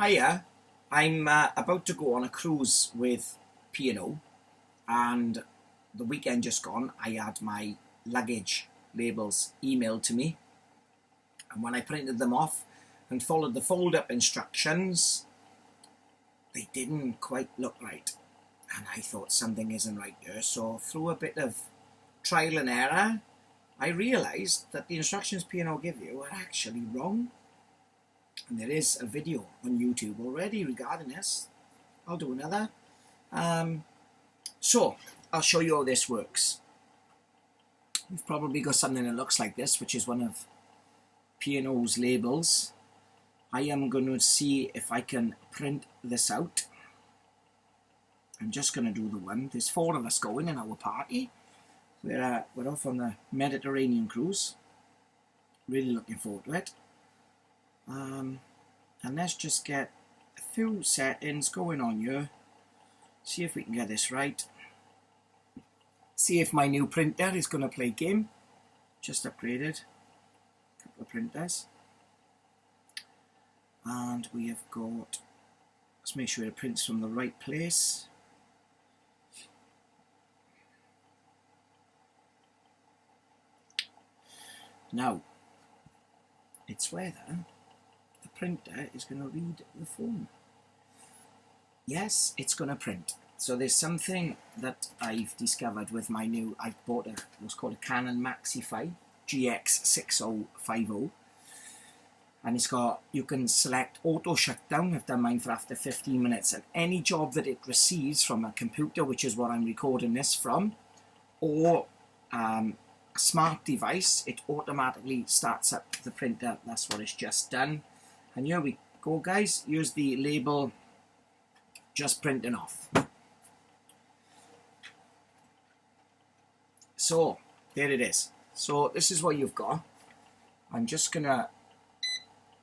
Hiya, I'm about to go on a cruise with P&O, and the weekend just gone I had my luggage labels emailed to me, and when I printed them off and followed the fold up instructions, they didn't quite look right, and I thought something isn't right here. So through a bit of trial and error, I realised that the instructions P&O give you are actually wrong. And there is a video on YouTube already regarding this. I'll do another. So I'll show you how this works. You've probably got something that looks like this, which is one of P&O's labels. I am going to see if I can print this out. I'm just going to do the one. There's 4 of us going in our party. We're off on the Mediterranean cruise. Really looking forward to it. And let's just get a few settings going on here. See if we can get this right. See if my new printer is going to play game. Just upgraded a couple of printers. And we have got, let's make sure it prints from the right place. Now, it's whether the printer is going to read the phone. Yes, it's going to print. So there's something that I've discovered with my new, I bought what's called a Canon Maxify GX6050, and it's got, you can select auto shutdown. I've done mine for after 15 minutes, and any job that it receives from a computer, which is what I'm recording this from, or a smart device, it automatically starts up the printer. That's what it's just done. And here we go, guys. Here's the label just printing off. So there it is. So this is what you've got. I'm just gonna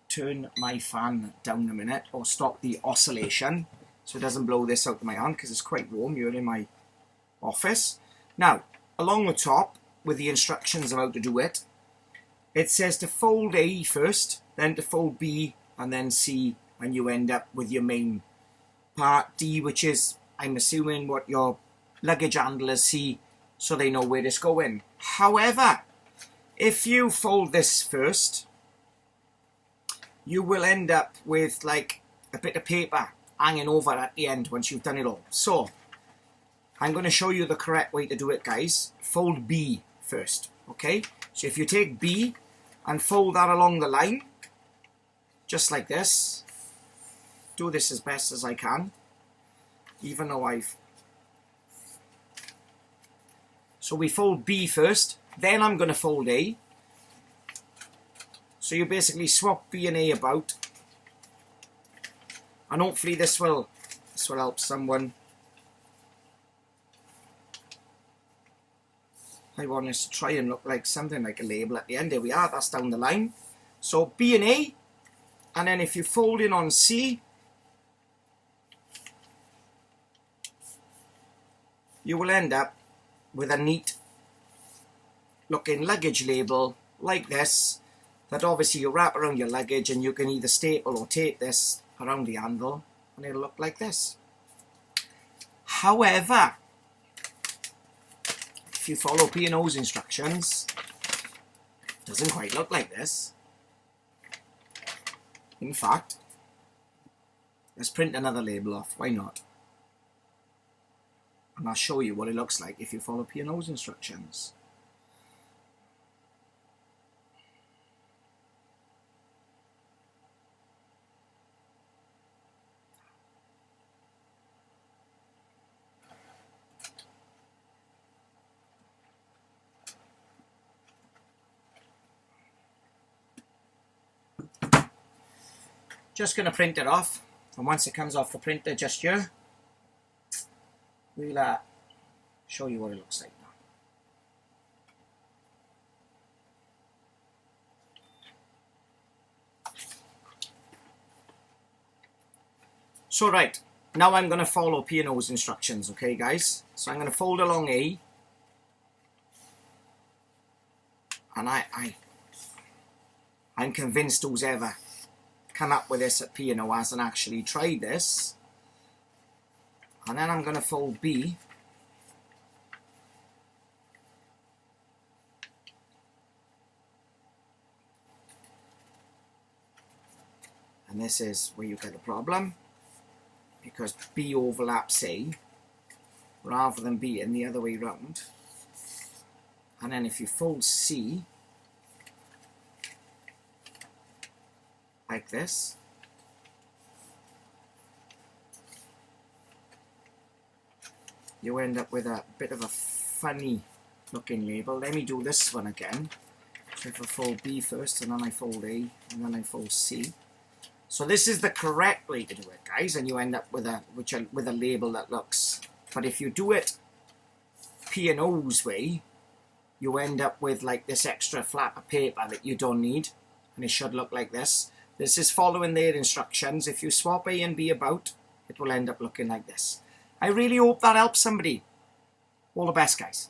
turn my fan down a minute, or stop the oscillation so it doesn't blow this out of my hand, because it's quite warm here in my office. Now, along the top with the instructions of how to do it, it says to fold A first, then to fold B, and then C, and you end up with your main part D, which is, I'm assuming, what your luggage handlers see so they know where it's going. However, if you fold this first, you will end up with like a bit of paper hanging over at the end once you've done it all. So I'm going to show you the correct way to do it, guys. Fold B first, okay? So if you take B and fold that along the line, just like this. Do this as best as I can, even though I've... So we fold B first, then I'm going to fold A. So you basically swap B and A about, and hopefully this will help someone. I want this to try and look like something like a label at the end. There we are, that's down the line. So B and A, and then if you fold in on C, you will end up with a neat looking luggage label like this, that obviously you wrap around your luggage, and you can either staple or tape this around the handle, and it'll look like this. However, if you follow P&O's instructions, it doesn't quite look like this. In fact, let's print another label off, why not? And I'll show you what it looks like if you follow P&O's instructions. Just going to print it off, and once it comes off the printer just here, we'll show you what it looks like now. So right, now I'm going to follow P&O's instructions, okay guys? So I'm going to fold along A, and I'm convinced who's ever come up with this at P&O hasn't actually tried this. And then I'm going to fold B. And this is where you get the problem, because B overlaps A rather than being the other way round. And then if you fold C like this, you end up with a bit of a funny looking label. Let me do this one again. So if I fold B first, and then I fold A, and then I fold C. So this is the correct way to do it, guys, and you end up with a label that looks. But if you do it P&O's way, you end up with like this extra flap of paper that you don't need, and it should look like this. This is following their instructions. If you swap A and B about, it will end up looking like this. I really hope that helps somebody. All the best, guys.